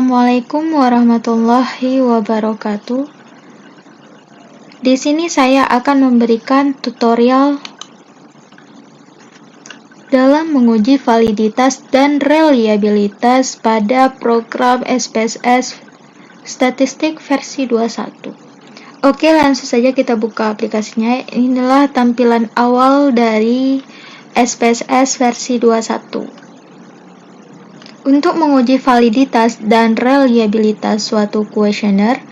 Assalamualaikum warahmatullahi wabarakatuh. Di sini saya akan memberikan tutorial dalam menguji validitas dan reliabilitas pada program SPSS Statistik versi 21. Oke, langsung saja kita buka aplikasinya. Inilah tampilan awal dari SPSS versi 21. Untuk menguji validitas dan reliabilitas suatu kuesioner,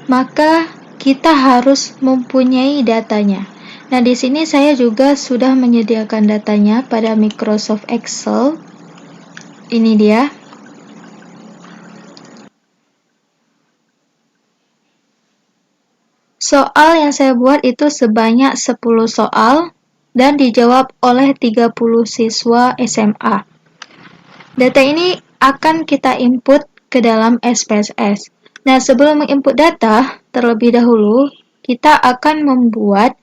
maka kita harus mempunyai datanya. Nah, di sini saya juga sudah menyediakan datanya pada Microsoft Excel. Ini dia. Soal yang saya buat itu sebanyak 10 soal dan dijawab oleh 30 siswa SMA. Data ini akan kita input ke dalam SPSS. Nah, sebelum menginput data, terlebih dahulu kita akan membuat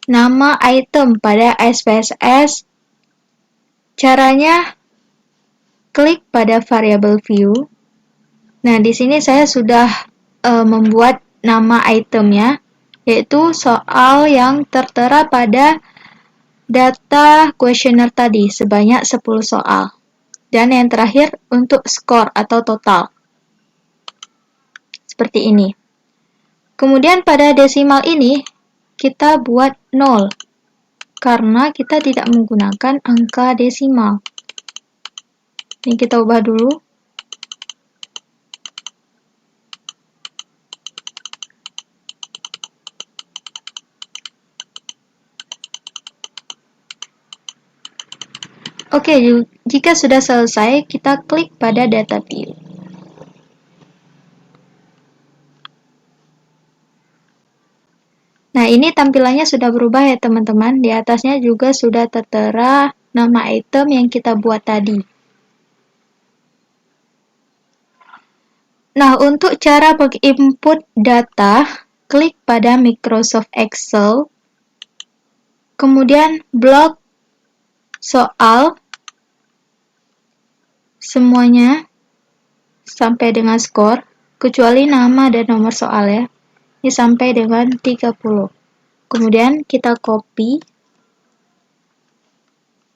nama item pada SPSS. Caranya, klik pada variable view. Nah, di sini saya sudah membuat nama itemnya, yaitu soal yang tertera pada data kuesioner tadi, sebanyak 10 soal. Dan yang terakhir untuk skor atau total. Seperti ini. Kemudian pada desimal ini, kita buat 0. Karena kita tidak menggunakan angka desimal. Ini kita ubah dulu. Oke, jika sudah selesai, kita klik pada data view. Nah, ini tampilannya sudah berubah ya teman-teman. Di atasnya juga sudah tertera nama item yang kita buat tadi. Nah, untuk cara menginput data, klik pada Microsoft Excel, kemudian blok soal, semuanya sampai dengan skor, kecuali nama dan nomor soal ya. Ini sampai dengan 30. Kemudian kita copy,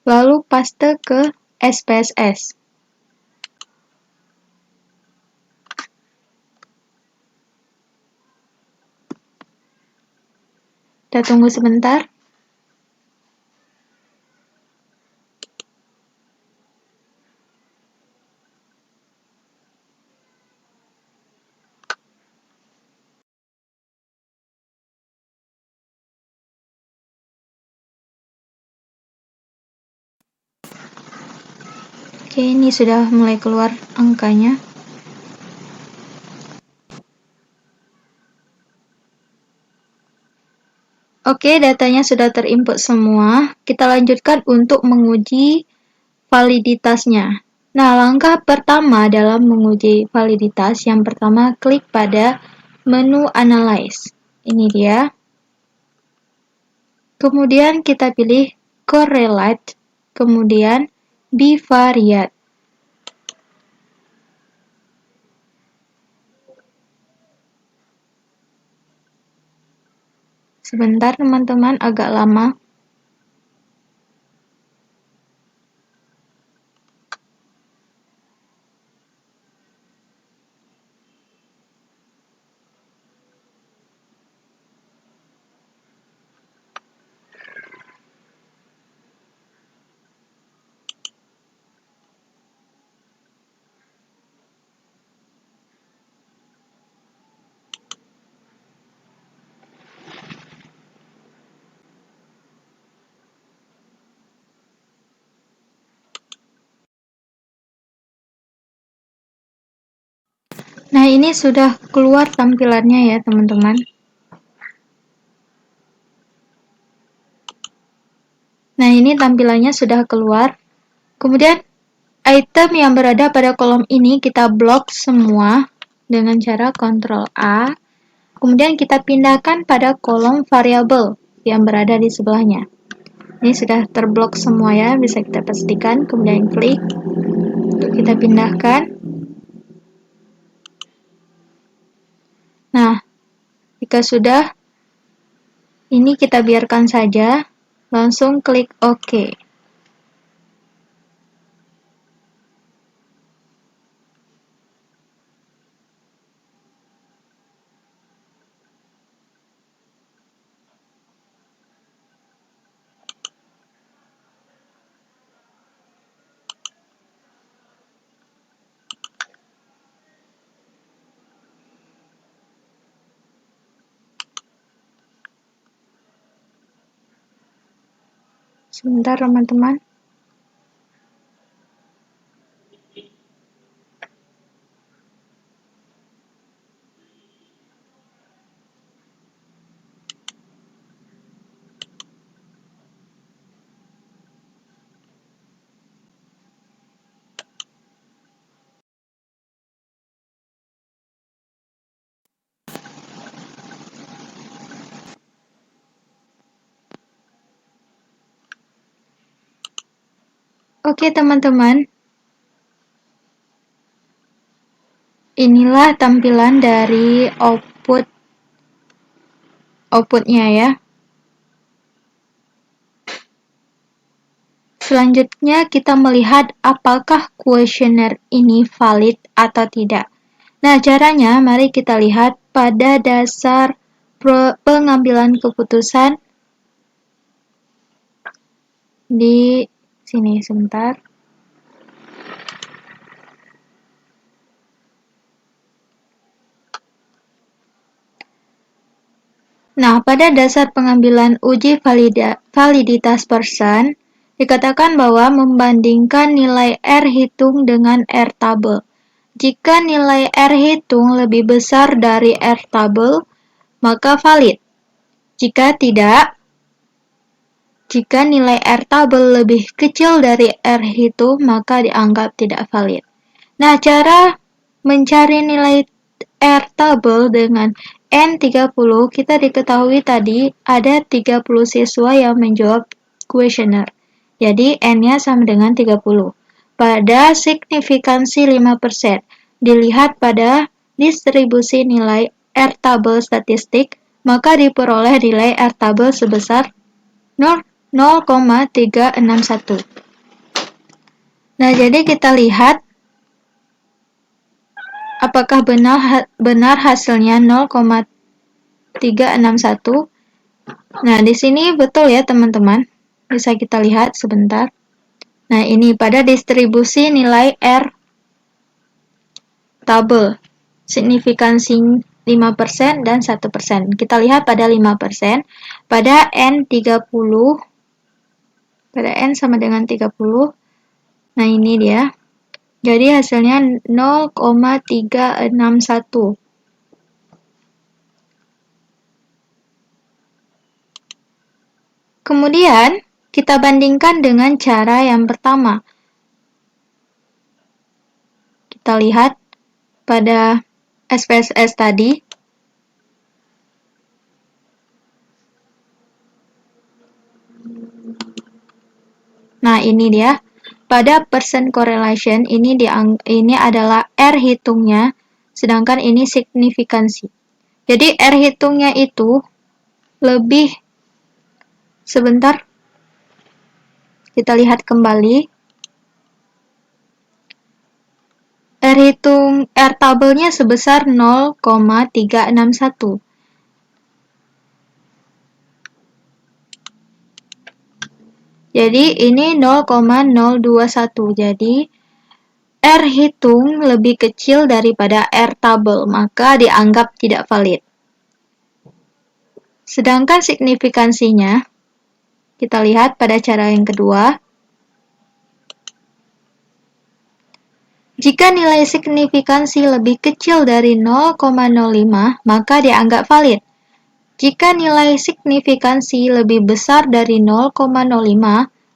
lalu paste ke SPSS. Kita tunggu sebentar. Oke, ini sudah mulai keluar angkanya. Oke, datanya sudah terinput semua. Kita lanjutkan untuk menguji validitasnya. Nah, langkah pertama dalam menguji validitas, yang pertama klik pada menu Analyze. Ini dia. Kemudian kita pilih Correlate, kemudian Bivariate. Sebentar teman-teman, agak lama. Nah, ini sudah keluar tampilannya ya, teman-teman. Nah, ini tampilannya sudah keluar. Kemudian, item yang berada pada kolom ini kita blok semua dengan cara Ctrl A. Kemudian kita pindahkan pada kolom variabel yang berada di sebelahnya. Ini sudah terblok semua ya, bisa kita pastikan. Kemudian klik untuk kita pindahkan. Nah, jika sudah, ini kita biarkan saja, langsung klik OK. Sebentar teman-teman. Oke teman-teman, inilah tampilan dari outputnya ya. Selanjutnya kita melihat apakah kuesioner ini valid atau tidak. Nah, caranya mari kita lihat pada dasar pengambilan keputusan di sini sebentar. Nah, pada dasar pengambilan uji validitas person, dikatakan bahwa membandingkan nilai R hitung dengan R tabel. Jika nilai R hitung lebih besar dari R tabel, maka valid. Jika tidak, jika nilai R tabel lebih kecil dari R hitung, maka dianggap tidak valid. Nah, cara mencari nilai R tabel dengan N30, kita diketahui tadi ada 30 siswa yang menjawab kuesioner. Jadi, N-nya sama dengan 30. Pada signifikansi 5%, dilihat pada distribusi nilai R tabel statistik, maka diperoleh nilai R tabel sebesar 0,361. Nah, jadi kita lihat apakah benar hasilnya 0,361. Nah, di sini betul ya teman-teman. Bisa kita lihat sebentar. Nah, ini pada distribusi nilai R tabel. Signifikansi 5% dan 1%. Kita lihat pada 5%. Pada N30, pada N sama dengan 30. Nah, ini dia. Jadi hasilnya 0,361. Kemudian, kita bandingkan dengan cara yang pertama. Kita lihat pada SPSS tadi. Nah, ini dia. Pada percent correlation, ini adalah R hitungnya, sedangkan ini signifikansi. Jadi, R hitungnya itu lebih, sebentar, kita lihat kembali. R tabelnya sebesar 0,361. Jadi ini 0,021. Jadi R hitung lebih kecil daripada R tabel, maka dianggap tidak valid. Sedangkan signifikansinya, kita lihat pada cara yang kedua. Jika nilai signifikansi lebih kecil dari 0,05, maka dianggap valid. Jika nilai signifikansi lebih besar dari 0,05,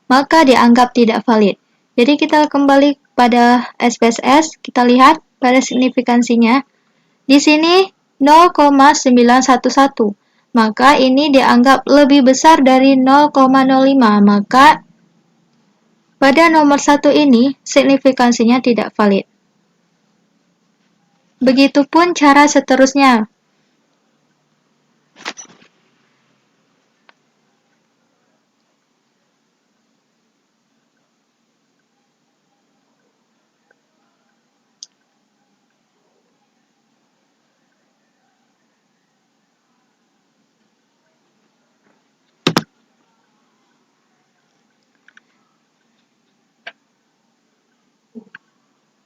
maka dianggap tidak valid. Jadi kita kembali pada SPSS, kita lihat pada signifikansinya. Di sini 0,911, maka ini dianggap lebih besar dari 0,05, maka pada nomor 1 ini signifikansinya tidak valid. Begitupun cara seterusnya.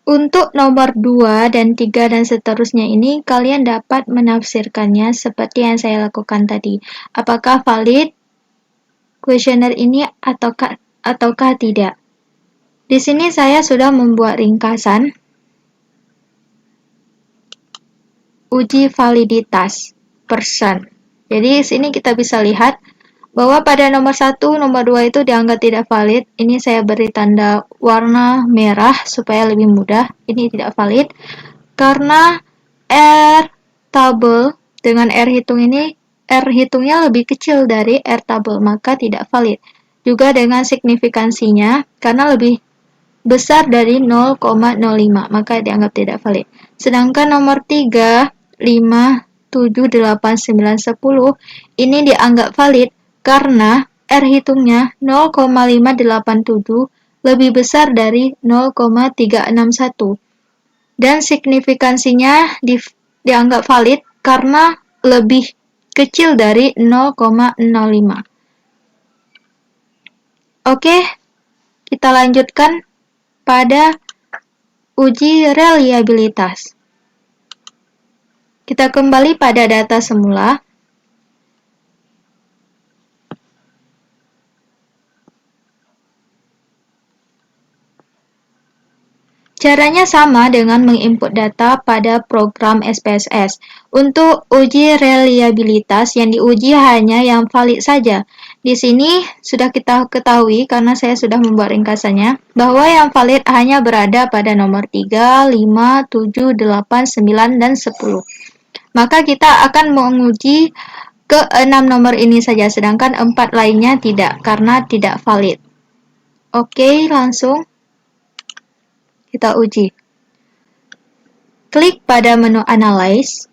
Untuk nomor 2 dan 3 dan seterusnya ini, kalian dapat menafsirkannya seperti yang saya lakukan tadi. Apakah valid kuesioner ini ataukah tidak? Di sini saya sudah membuat ringkasan uji validitas person. Jadi di sini kita bisa lihat bahwa pada nomor 1, nomor 2 itu dianggap tidak valid. Ini saya beri tanda warna merah supaya lebih mudah. Ini tidak valid karena R tabel dengan R hitung ini, R hitungnya lebih kecil dari R tabel, maka tidak valid. Juga dengan signifikansinya, karena lebih besar dari 0,05, maka dianggap tidak valid. Sedangkan nomor 3, 5, 7, 8, 9, 10 ini dianggap valid karena R hitungnya 0,587 lebih besar dari 0,361 dan signifikansinya dianggap valid karena lebih kecil dari 0,05. Oke, kita lanjutkan pada uji reliabilitas. Kita kembali pada data semula. Caranya sama dengan menginput data pada program SPSS. Untuk uji reliabilitas yang diuji hanya yang valid saja. Di sini sudah kita ketahui karena saya sudah membuat ringkasannya bahwa yang valid hanya berada pada nomor 3, 5, 7, 8, 9, dan 10. Maka kita akan menguji ke 6 nomor ini saja, sedangkan 4 lainnya tidak karena tidak valid. Oke, langsung kita uji. Klik pada menu Analyze,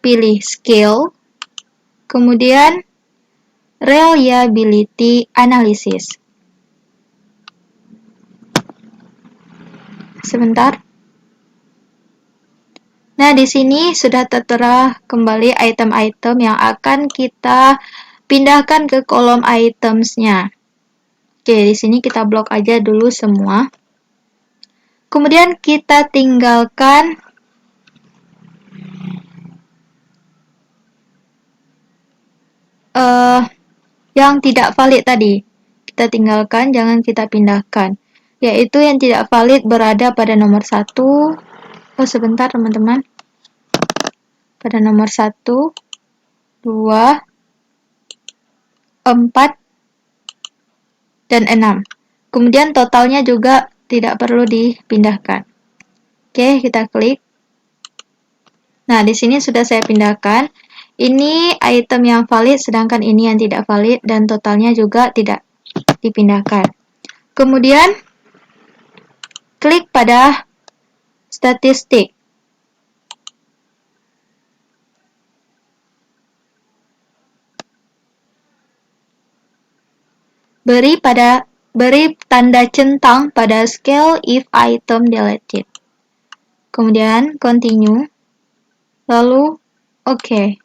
pilih Scale, kemudian Reliability Analysis. Sebentar. Nah, di sini sudah tertera kembali item-item yang akan kita pindahkan ke kolom items-nya. Oke, di sini kita blok aja dulu semua. Kemudian kita tinggalkan yang tidak valid tadi. Kita tinggalkan, jangan kita pindahkan. Yaitu yang tidak valid berada pada nomor 1. Oh, sebentar teman-teman. Pada nomor 1, 2, 4, dan 6. Kemudian totalnya juga tidak perlu dipindahkan. Oke, kita klik. Nah, di sini sudah saya pindahkan. Ini item yang valid, sedangkan ini yang tidak valid, dan totalnya juga tidak dipindahkan. Kemudian, klik pada statistik. Beri tanda centang pada scale if item deleted. Kemudian, continue. Lalu, OK.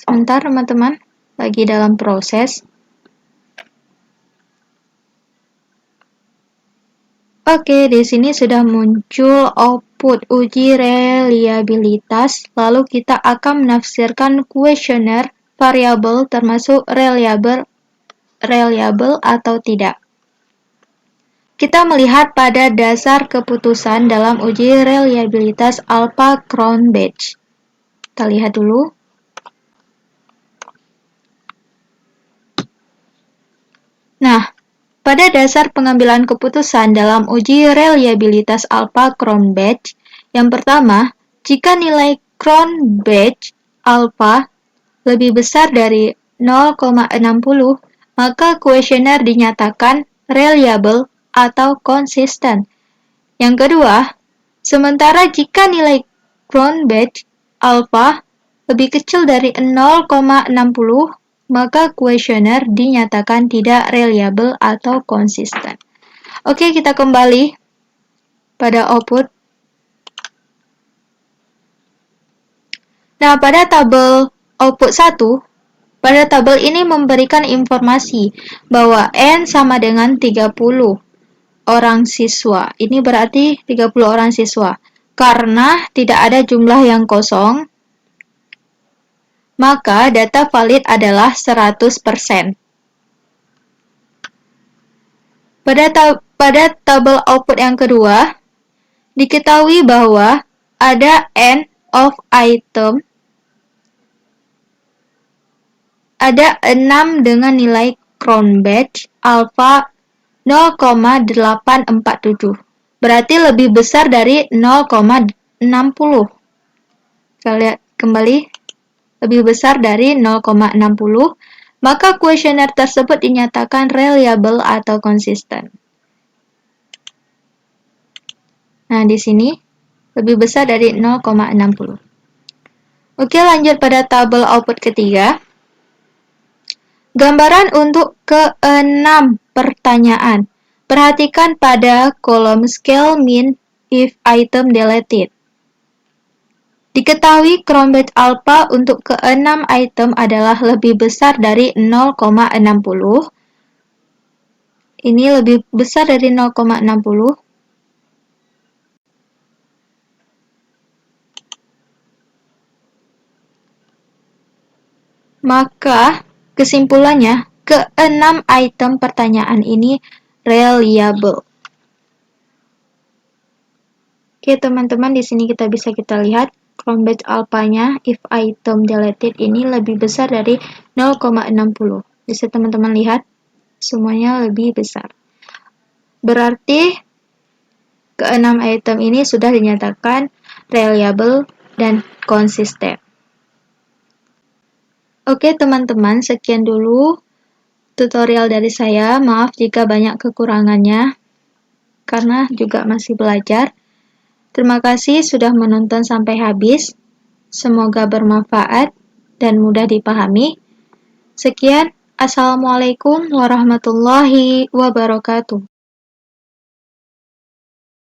Sebentar teman-teman, lagi dalam proses. Oke, di sini sudah muncul output uji reliabilitas. Lalu kita akan menafsirkan kuesioner variabel termasuk reliable atau tidak. Kita melihat pada dasar keputusan dalam uji reliabilitas Alpha-Cronbach. Kita lihat dulu. Nah, pada dasar pengambilan keputusan dalam uji reliabilitas Alpha-Cronbach, yang pertama, jika nilai Cronbach alpha lebih besar dari 0,60, maka kuesioner dinyatakan reliable atau konsisten. Yang kedua, sementara jika nilai Cronbach alpha lebih kecil dari 0,60, maka kuesioner dinyatakan tidak reliable atau konsisten. Oke, kita kembali pada output. Nah, pada tabel output 1, pada tabel ini memberikan informasi bahwa N sama dengan 30 orang siswa. Ini berarti 30 orang siswa. Karena tidak ada jumlah yang kosong, maka data valid adalah 100%. Pada tabel output yang kedua, diketahui bahwa ada N of item, ada 6 dengan nilai crown badge alpha 0,847. Berarti lebih besar dari 0,60. Kita lihat kembali, lebih besar dari 0,60. Maka kuesioner tersebut dinyatakan reliable atau konsisten. Nah, di sini lebih besar dari 0,60. Oke, lanjut pada tabel output ketiga. Gambaran untuk ke-6 pertanyaan. Perhatikan pada kolom scale min if item deleted. Diketahui crown badge alpha untuk ke-6 item adalah lebih besar dari 0,60. Ini lebih besar dari 0,60. Maka, kesimpulannya, ke-6 item pertanyaan ini reliable. Oke, teman-teman, di sini kita lihat crown badge alpha-nya if item deleted ini lebih besar dari 0,60. Bisa teman-teman lihat, semuanya lebih besar. Berarti ke-6 item ini sudah dinyatakan reliable dan konsisten. Oke, teman-teman, sekian dulu tutorial dari saya. Maaf jika banyak kekurangannya, karena juga masih belajar. Terima kasih sudah menonton sampai habis. Semoga bermanfaat dan mudah dipahami. Sekian, Assalamualaikum warahmatullahi wabarakatuh.